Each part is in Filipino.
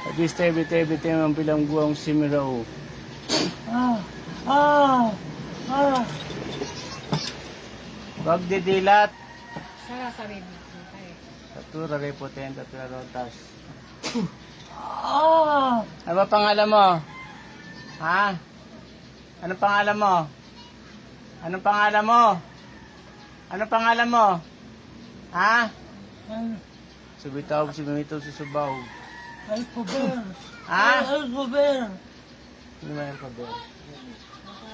Abis tebe-tebe ang bilangguang simirao. Ah! Ah! Ah! Wag didilat. Sara sabi mo. Okay. Tatura repotenta rotas. Ah! Ano ba pangalan mo? Ha? Anong pangalan mo? Anong pangalan mo? Anong pangalan mo? Ha? Al Subitaw, sumimitaw sa subaw. Alcover! Ha? Alcover! Ano ba Alcober? Baka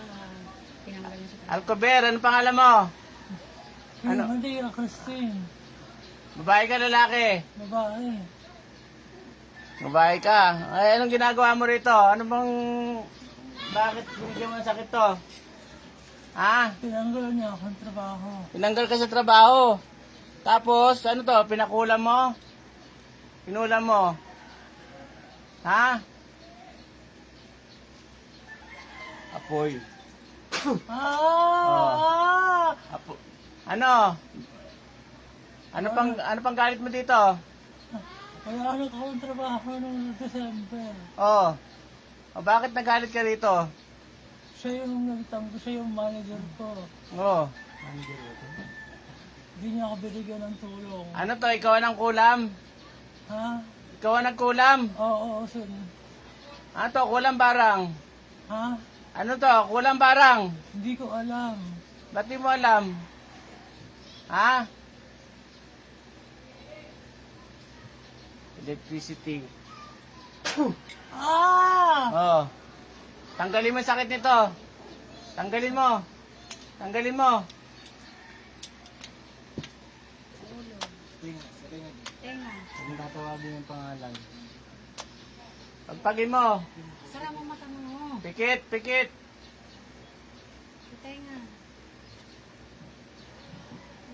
tinanggal niya sa Alcober, anong pangalan mo? Ano? Hindi ang Christine. Babae ka, lalaki? Babae. Babae ka. Ay, anong ginagawa mo rito? Ano bang... Bakit binigyan mo ng sakit to? Ha? Tinanggal niya akong trabaho. Tinanggal ka sa trabaho. Tapos, ano to? Pinakulam mo? Pinulam mo? Ha? Apoy. Ah! Apo. Ano? Ano pang galit mo dito? Kaya ano akong trabaho noong December. Oh. O bakit nagalit ka rito? Siya yung nagtanggo, siya yung manager ko. Oh. Hindi niya ako binigyan ng tulong. Ano to? Ikaw ang kulam? Ha? Ikaw ang nagkulam? Oo, sir. Ano to? Kulam barang? Ha? Ano to? Kulam barang? Hindi ko alam. Ba't di mo alam? Ha? Electricity. Ah! Oh. Tanggalin mo yung sakit nito. Tanggalin mo. Tanggalin mo. ulo. Tenga. Huwag tatawagin yung pangalan. Pagpagin mo. Sara mo mata mo. Pikit, pikit. Sa tenga.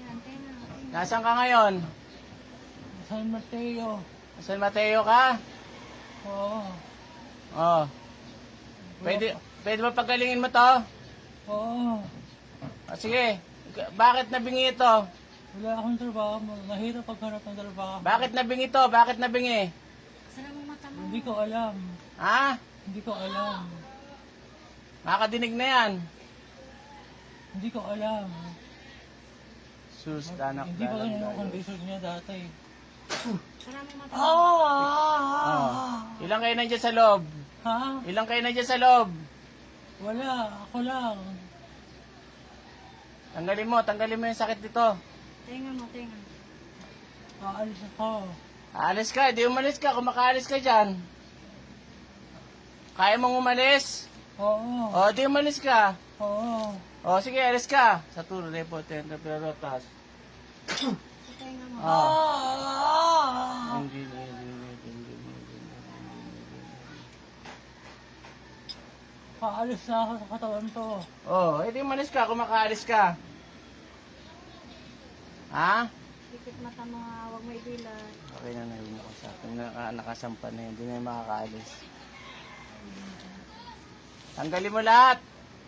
Yan, tenga. Tenga. Nasaan ka ngayon? San Mateo. San Mateo ka? Oo. Oh. Pwede ba pagalingin mo to? Oo. O sige. Bakit nabingi ito? Wala akong trabaho. Mahirap pagharap ng trabaho. Bakit nabingi ito? Bakit nabingi? Sara mo mata mo. Hindi ko alam. Ha? Hindi ko alam. Makakadinig na yan. Hindi ko alam. Sus, danak, Hindi pa ganyan ang danak. condition niya dati. Sara mo mata mo. Oh. Ilang kayo nandiyan sa loob? Ha? Ilang kayo nandiyan sa loob? Wala. Ako lang. Tanggalin mo yung sakit dito. Tenga mo, tenga. Aalis ako. Aalis ka, di umalis ka. Kung makaalis ka dyan. Kaya mong umalis? Oo. O, di umalis ka. Oo. O, sige, alis ka. Sa turo, repotenta, perotas. Sa tenga mo. Ah! Hindi. Aalis na ako sa katawan to. Oh, di umalis ka kung makaalis ka. Ha? Pikit mata mo, huwag mo idilat. Okay na yung mukha sa akin. Nakasampa na yun. Hindi na yung makakaalis. Tanggalin mo lahat.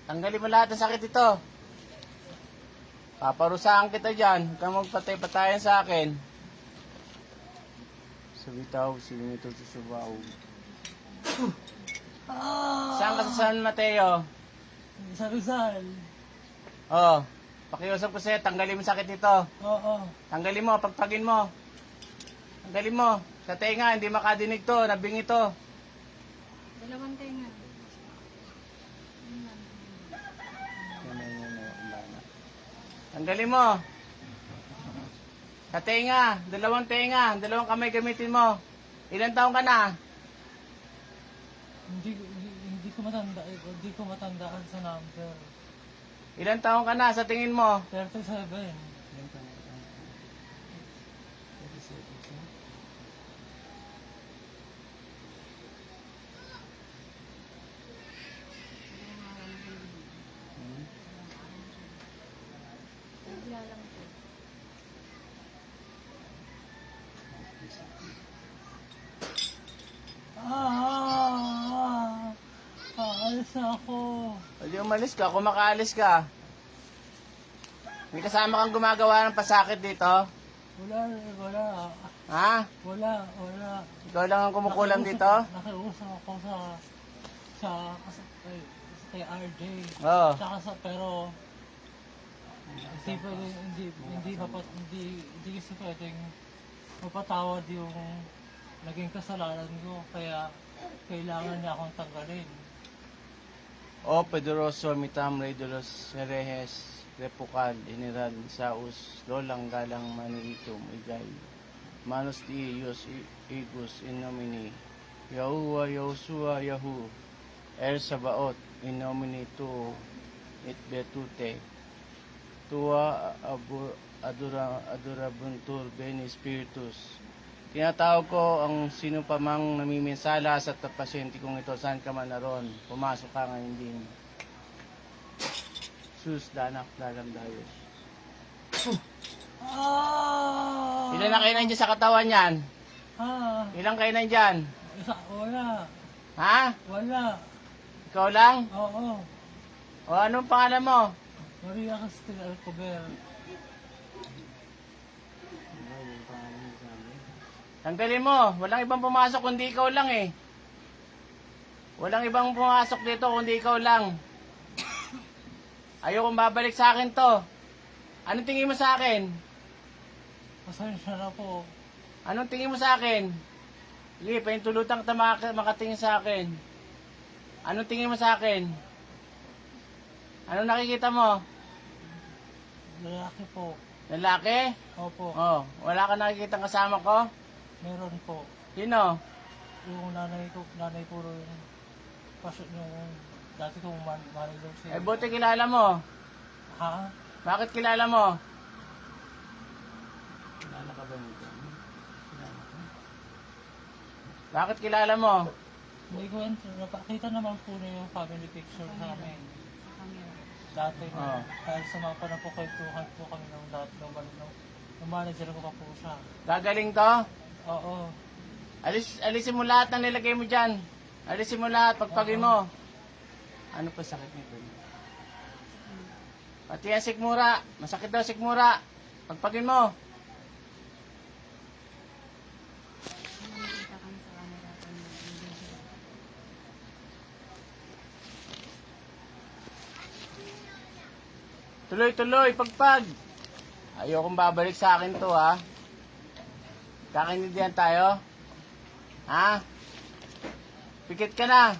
Tanggalin mo lahat ng sakit ito. Paparusahan kita dyan. Huwag kang magpatay-patayan sa akin. Subitaw, sinito sa subaw. Ah! Saan ka sa San Mateo? Sa Rizal. Oh, pakiusap ko sa'yo. Tanggalin mo sakit nito. Oo. Tanggalin mo, pagpagin mo. Tanggalin mo. Sa tenga, hindi makadinig to. Nabing ito. Dalawang tenga. Tanggalin mo. Sa tenga, dalawang kamay gamitin mo. Ilan taong ka na? Hindi ko matanda. Hindi ko matandaan sa number. Ilan taong ka na sa tingin mo? 37. Bigla lang po. Ah! Aalis na ako. Pwede umalis ka, kung makaalis ka. May kasama kang gumagawa ng pasakit dito. Wala. Ha? Wala. Ikaw lang ang kumukulam dito? Nakiusap ako sa kay RJ. Oo. Pero hindi kasi pwedeng mapatawad yung naging kasalanan ko, kaya kailangan niya akong tanggalin. O Pedroso Mitam Rey de los Herejes Repukal General Saus Lolang Galang Maniitum Igay Manos Dios Igus in nomine Yahuwah Yosua Yahu El Sabaot in nomine tu et betute tua adorabuntur bene spiritus. Tinatawag ko ang sino pa mang namiminsala sa pasyente kong ito, saan ka man naroon, pumasok ka ngayon din. Sus, danak, dalam dayos. Ilan na kayo nandiyan sa katawan yan? Ilan kayo nandiyan? Wala. Ha? Wala. Ikaw lang? Oo. O anong pangalan mo? Maria Castel Alcover. Tanggalin mo. Walang ibang pumasok kundi ikaw lang eh. Walang ibang pumasok dito kundi ikaw lang. Ayokong babalik sa akin to. Anong tingin mo sa akin? Pasensya na po. Anong tingin mo sa akin? Sige, paintulutang makatingin sa akin. Anong tingin mo sa akin? Anong nakikita mo? Lalaki po. Lalaki? Opo. Oh, wala ka nakikita kasama ko? Meron po. Sino? Yung nanay po yung dati kong manilog siya. Eh, buti kilala mo. Ha? Bakit kilala mo? Kilala ka ba nito? Bakit kilala mo? Hindi ko napakita naman po na yung family picture namin. Sa camera. Dati Oo. na, dahil sa mga panapukwentuhan po kami nung manager ko pa po siya. Gagaling to? Oo. Alisin mo lahat ng nilagay mo dyan. Alisin mo lahat, pagpagin mo. Ano pa sakit nito? Pati yan sikmura. Masakit daw sikmura. Pagpagin mo. Nakikita kami sa camera. Tuloy-tuloy, pagpag. Ayokong babalik sa akin to, ha. Kakaintindihan tayo? Ha? Pikit ka na.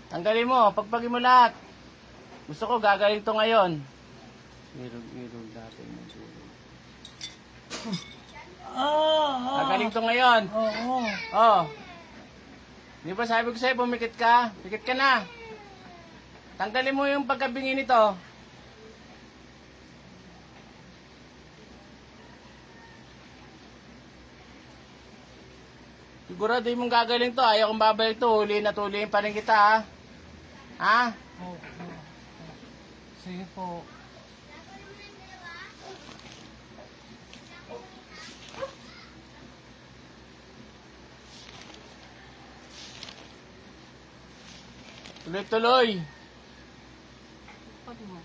Tanggalin mo, pagpagin mo lahat. Gusto ko gagaling to ngayon. Irog dati ng tulog. Gagaling to ngayon. Oo. Oh. Di ba sabi ko sa'yo, pumikit ka? Pikit ka na. Tanggalin mo yung pagkabingi nito. Sigurado mong gagaling to. Ayaw kong babalik to. Huliin pa rin kita, ha? Ha? Oo. Sige po. Tuloy-tuloy. Pag mo.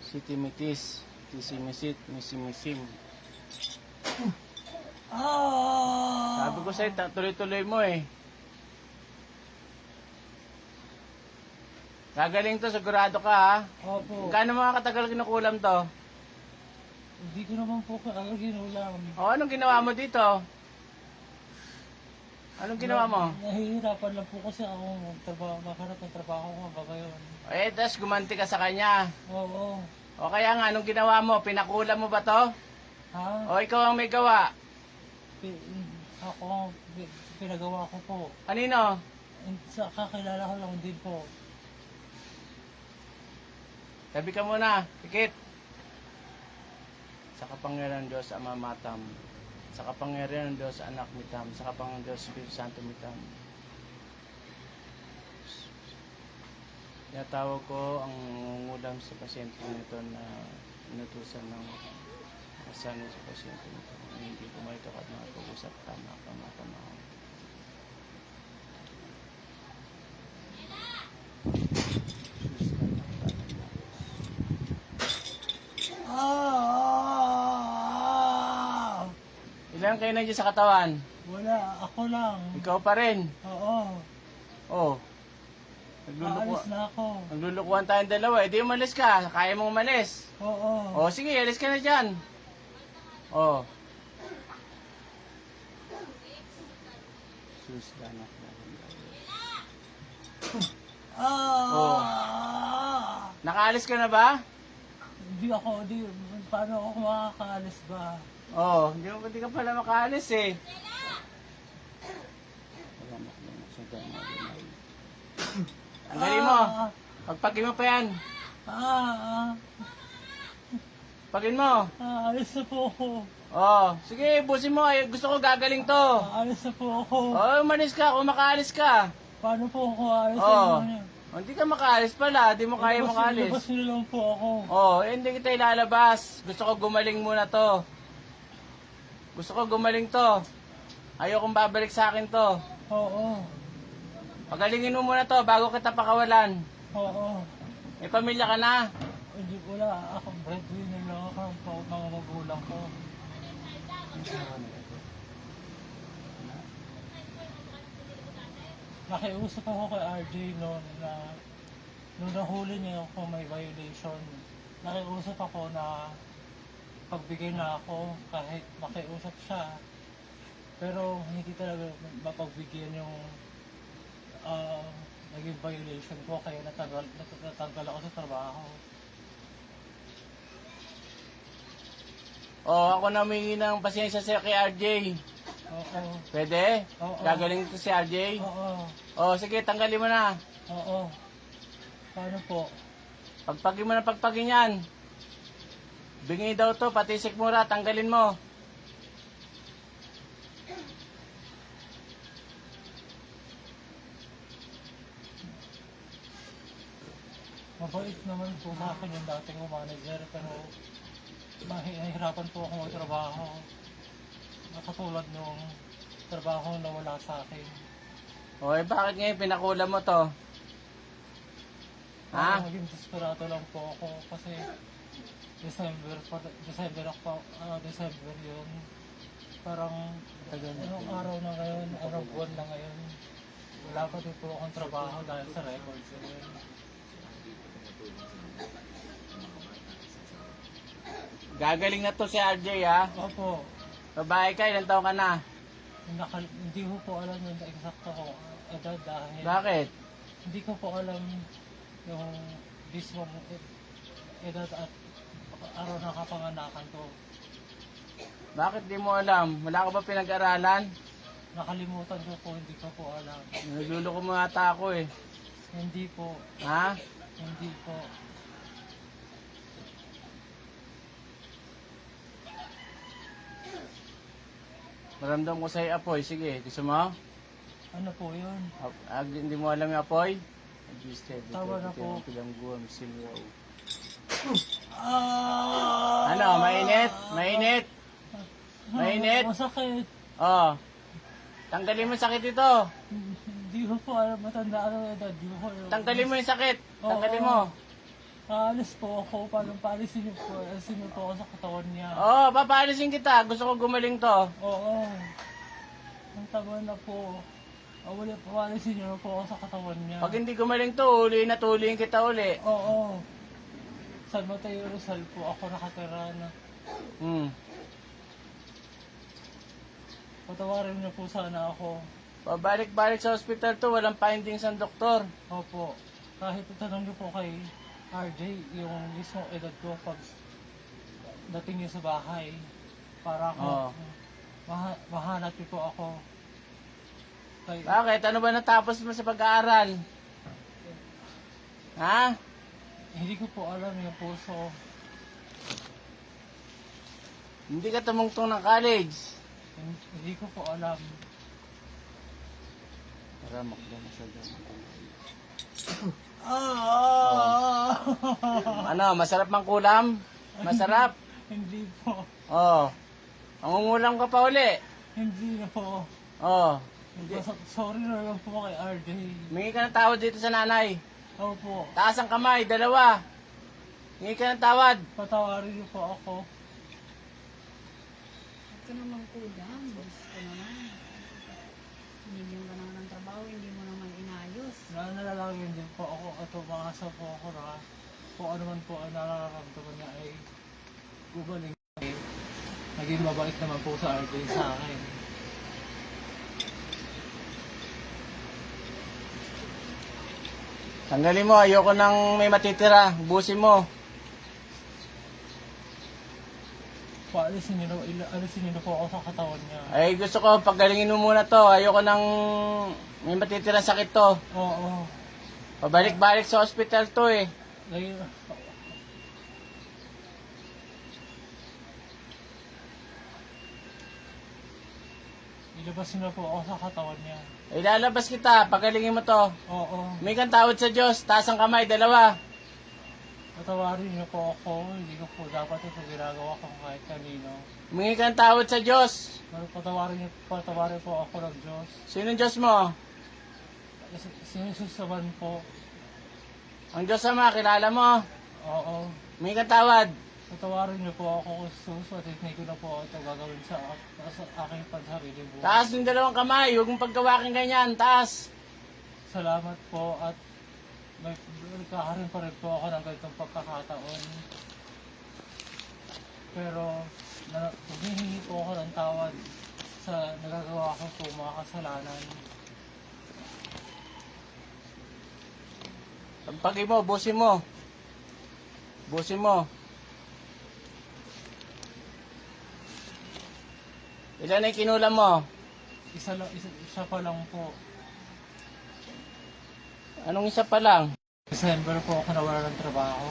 Si Timitis. Tisimisit. Misimisim. Sabi ko sa'yo, tuloy-tuloy mo eh. Gagaling to, sigurado ka, ha? Opo. Gaano mga katagal kinukulam to? Hindi ko naman po ginulam. O, anong ginawa mo dito? Anong ginawa mo? Nahihirapan lang po kasi ako makahanap ng trabaho ko ngayon. Eh, tas gumanti ka sa kanya. Oo. O kaya nga, anong ginawa mo? Pinakulam mo ba to? Ha? O ikaw ang may gawa? Ako, pinagawa ko po. Kanino? Sa kakilala ko lang din po. Tabi ka muna, pikit. Sa kapangyarihan ng Diyos, Ama Matam. Sa kapangyarihan ng Diyos, Anak Mitam. Sa kapangyarihan ng Diyos, Espiritu Santo Mitam. Tinatawag ko ang ngulam sa pasyente nito na inutusan ng kasano sa pasyente nito. Hindi ko may takot na pag-usap tama. Ilan kayo nandiyan sa katawan? Wala, ako lang. Ikaw pa rin. Oo. Oh. Aalis na ako. Naglulukuhan tayong dalawa. Eh, di umalis ka. Kaya mong umalis. Oo. Oh, sige, alis ka na dyan. Oh. Sus, danak. Ah! Nakaalis ka na ba? Paano ako makakaalis ba? Oh, hindi ka pala makaalis eh. Tanggalin mo. Pagpagin mo pa yan. Pagin mo. Aalis na po ako. Oh, sige, busin mo. Ay, gusto ko gagaling to. Aalis na po ako. Oh, umalis ka. Kung makaalis ka. Paano po ako aalis? Oh. Hindi ka makaalis pala. Hindi mo kaya makaalis. Labas nyo lang po ako. Oh, hindi kita ilalabas. Gusto ko gumaling muna to. Gusto ko gumaling to. Ayokong babalik sa akin to. Oo. Pagalingin mo muna to bago kita pakawalan. Oo. May pamilya ka na. Hindi, wala. Ako, breadwinner lang ako. Mga magulang ko. Nakiusap ako kay RJ noon na nung nahuli niya ako may violation. Nakiusap ako na pagbigay na ako kahit makiusap siya. Pero hindi talaga mapagbigyan yung naging violation ko kaya natanggal ako sa trabaho. Oh, ako na humingi ng pasensya sa kay RJ. Oo. Pwede? Oo. Gagaling ito si RJ? Oo. Oh, sige, tanggalin mo na. Oo. Paano po? Pagpagin mo na pagpagin yan. Bingi daw to, pati sikmura, tanggalin mo. Mabait naman po sa akin yung dating ko manager pero nahihirapan po ako magtrabaho. Nakatulad nung trabaho na wala sa akin. O, bakit ngayon pinakula mo to? Ha? Maging desperado lang po ako kasi December yun. Parang anong araw na ngayon, anong buwan na ngayon. Wala pa din po akong trabaho dahil sa records. Gagaling na to si RJ, ha? Opo. Babae ka, ilang taon ka na? Hindi ko po alam yung eksakto ko edad dahil Bakit? hindi ko po alam yung mismong edad at araw na kapanganakan ko. Bakit di mo alam? Wala ka ba pinag-aralan? Nakalimutan ko po, hindi ko po alam. Nagluloko mo ata ako eh. Hindi po, Ha? hindi po. Maramdam ko sa'yo apoy. Sige, gusto mo? Ano po yun? Hindi mo alam yung apoy? Tawa na po. Ano, mainit? Mainit? Mainit? Masakit. Oh. Tanggalin mo yung sakit ito. Hindi ko po alam matanda ano edad. Hindi ko po alam. Tanggalin mo yung sakit. Tanggalin mo. Aalis po ako. Paano paalisin niyo po? Alisin niyo po ako sa katawan niya. Oh, papaalisin kita. Gusto ko gumaling to. Oo. Ang tama na po. Wala po, paalisin niyo na po ako sa katawan niya. Pag hindi gumaling to, uli na tuliin kita uli. Oo. San Mateo Rizal po ako nakatira na. Patawarin niyo po sana ako. Pabalik-balik sa hospital to, walang findings ang doktor. Opo. Kahit itanong niyo po kay RJ yung mismong edad ko pag dating niyo sa bahay. Para ako, mahanap niyo po ako. Kay, Bakit? Ano ba natapos mo sa pag-aaral? Ha? hindi ko po alam yung puso. Hindi ka tumungtong ng college. Hindi ko po alam. Ramak daw masyado. Ano, masarap mang kulam? Masarap? Hindi po. Oh. Mangungulam ka pa uli. Hindi na po. Oh. Sorry na lang po kay RJ. Mingi ka ng tawad dito sa nanay. Opo. Taas ang kamay, dalawa. Mingi ka ng tawad. Patawarin niyo po ako. ka naman kuya. Diyos ko naman. Binigyan ka naman ng trabaho, hindi mo naman inayos. Nananalangin din po ako at umaasa po ako na kung ano man po ang nararamdaman niya ay gumaling. Naging mabait naman po sa RJ sa akin. Tanggalin mo, ayoko nang may matitira. Busin mo. Paalisin niyo po ako sa katawan niya. Ay, gusto ko, paggalingin mo muna to. Ayoko nang may matitira sakit to. Oo. Pabalik-balik sa hospital to eh. Ngayon, ilabas niyo po ako sa katawan niya. Ilalabas kita, paggalingin mo to. Oo. May kang tawad sa Diyos, taas ang kamay, dalawa. Patawarin niyo po ako. Hindi ko po dapat ito ginagawa ko kahit kanino. Humingi kang tawad sa Diyos. Patawarin po ako ng Diyos. Sinong Diyos mo? Si Jesus naman po. Ang Diyos Ama, kilala mo. Oo. Humingi kang tawad. Patawarin niyo po ako Jesus at hindi ko na po ito gagawin sa aking pansarili po. Taas ng dalawang kamay, huwag mong pagkawakin ganyan, taas. Salamat po at may nagkakaroon pa rin po ako ng ganitong pagkakataon. Pero humihingi po ako ng tawad sa nagagawa ko po mga kasalanan. Pagpagi mo, busin mo. Busin mo. Ilan na yung kinulam mo? Isa pa lang po. Anong isa pa lang? December po ako nawala ng trabaho.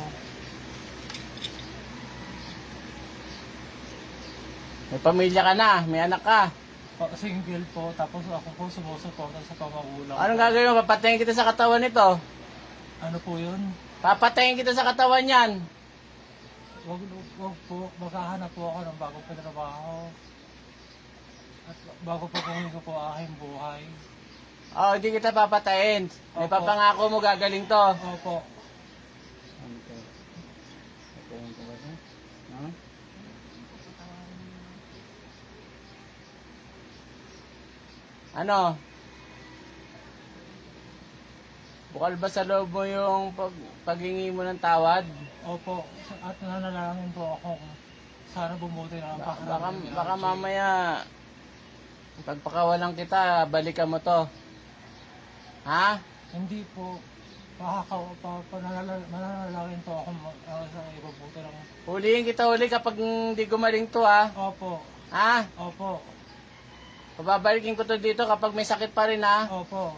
May pamilya ka na, may anak ka. Single po, tapos ako po sumusuporta sa pamagulang. Anong gagawin mo? Papatayin kita sa katawan nito. Ano po yun? Papatayin kita sa katawan yan. Wag po, maghahanap po ako ng bagong trabaho. At bago po ko po aking buhay. Oh, hindi kita papatayin. May Opo. papangako mo gagaling to. Opo. Ano? Bukal ba sa loob mo yung paghingi mo ng tawad? Opo. At nanalangin po ako sana bumuti na ang pakiramdam ni Baka RJ. mamaya pagpakawalan kita, balikan mo to. Ha? Hindi po. Mananalangin po ako sa ibabuti lang. Huliin kita uli kapag hindi gumaling to ha. Opo. Ha? Opo. Pababalikin ko to dito kapag may sakit pa rin ha. Opo.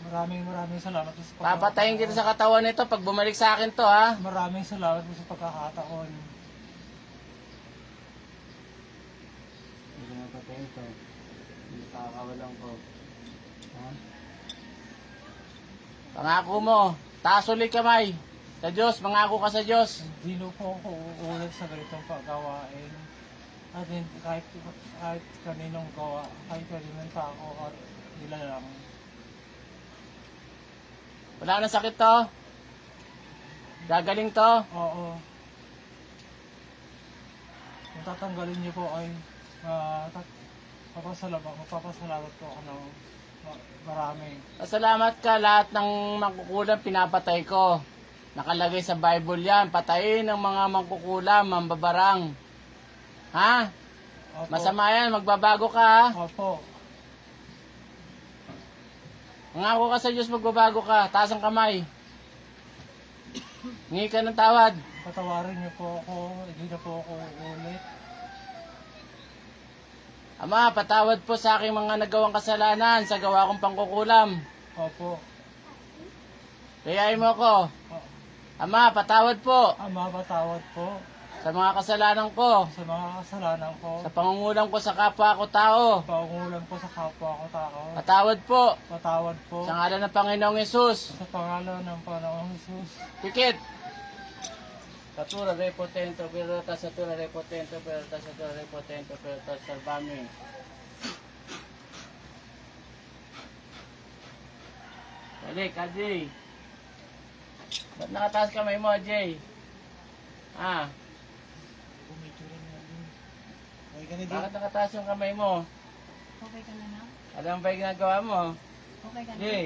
Maraming salamat po sa Papatayin kita sa katawan nito pag bumalik sa akin to ha. Maraming salamat po sa pagkakataon. Hindi ko napatayin to. Hindi kakawalan ko. Ha? Pangako mo. Taas ulit kamay. Sa Diyos, mangako ka sa Diyos. Hindi na po ako uulit sa ganitong paggawain. At kahit kaninong gawa, kahit kaninong tao at nila lang. Wala na sakit to. Gagaling to. Oo. Kung tatanggalin niyo po ay magpapasalamat po ako ng marami. Pasalamat ka, lahat ng mangkukulam pinapatay ko. Nakalagay sa Bible yan, patayin ang mga mangkukulam, mambabarang. Ha? Opo. Masama yan, magbabago ka ha. Opo. Mangako ka sa Diyos, magbabago ka. Taas ang kamay. Hingi ka ng tawad. Patawarin niyo po ako, hindi na po ako uulit. Ama, patawad po sa aking mga nagawang kasalanan sa gawa kong pangkukulam. Opo. Kayain mo ako. Ama, patawad po Ama, patawad po sa mga kasalanan ko. sa mga kasalanan ko. Sa pangungulam ko sa kapwa ko tao. Pangulang po sa kapwa ko tao. Patawad po Patawad po sa ngalan ng Panginoong Yesus. sa pangalan ng Panginoong Jesus. Pikit. Satura repotento virata, satura repotento virata, satura repotento virata, salvame. Balik, Jay. Ba't nakataas kamay mo, Jay? Ah, Bakit nakataas yung kamay mo? Okay ka na na? Alam ba yung ginagawa mo? Okay ka na? Jay,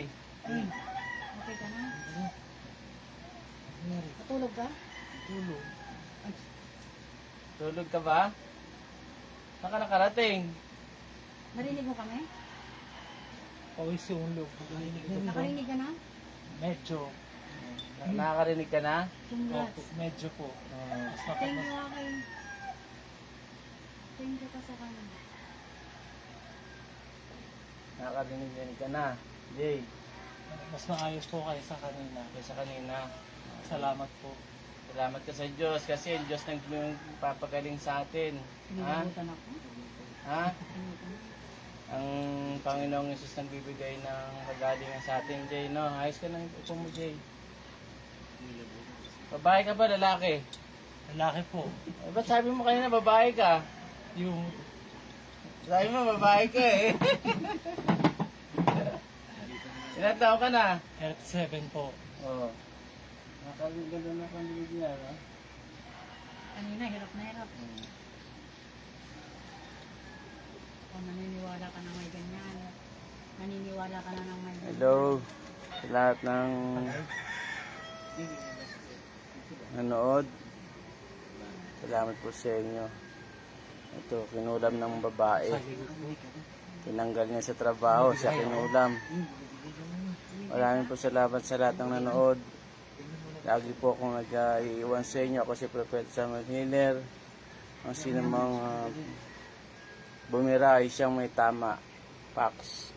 Okay ka na? Patulog ka? tulog ka ba? Saan ka nakarating? Narinig mo kami? Pawis yung loob. Nakarinig ka na? Medyo. Nakakarinig ka na? Congrats. Opo, medyo po. Mas Thank makamas. you, Akay. Thank you ka sa kanya. Nakakarinig ka na. Jay, Mas maayos po kayo sa kanina. kaysa kanina. Salamat po. Salamat ka sa Diyos kasi ang Diyos nagpapagaling sa atin. Ha? Pinilabutan ako. Ha? Pinilabutan ako. Ang Panginoong Yesus nagbibigay ng kagalingan sa atin, Jay, no? Ayos ka ng upo mo, Jay. Babae ka ba, lalaki? Lalaki po. Eh, ba't sabi mo kanina babae ka? Yung Sabi mo babae ka eh. Ilan taon ka na? Health 7 po. Oo. Nakakaganda na kang niya, no? Kanina, hirap na hirap. O naniniwala ka na may ganyan. Naniniwala ka na ng may ganyan. Hello sa lahat ng nanood. Salamat po sa inyo. Ito, kinulam ng babae. Tinanggal niya sa trabaho, siya kinulam. Maraming po salamat sa lahat ng nanood. Lagi po akong nag-iiwan sa inyo. Ako si Prophet Samuel Hiller. Ang sinumang bumira ay siyang may tama. Pax.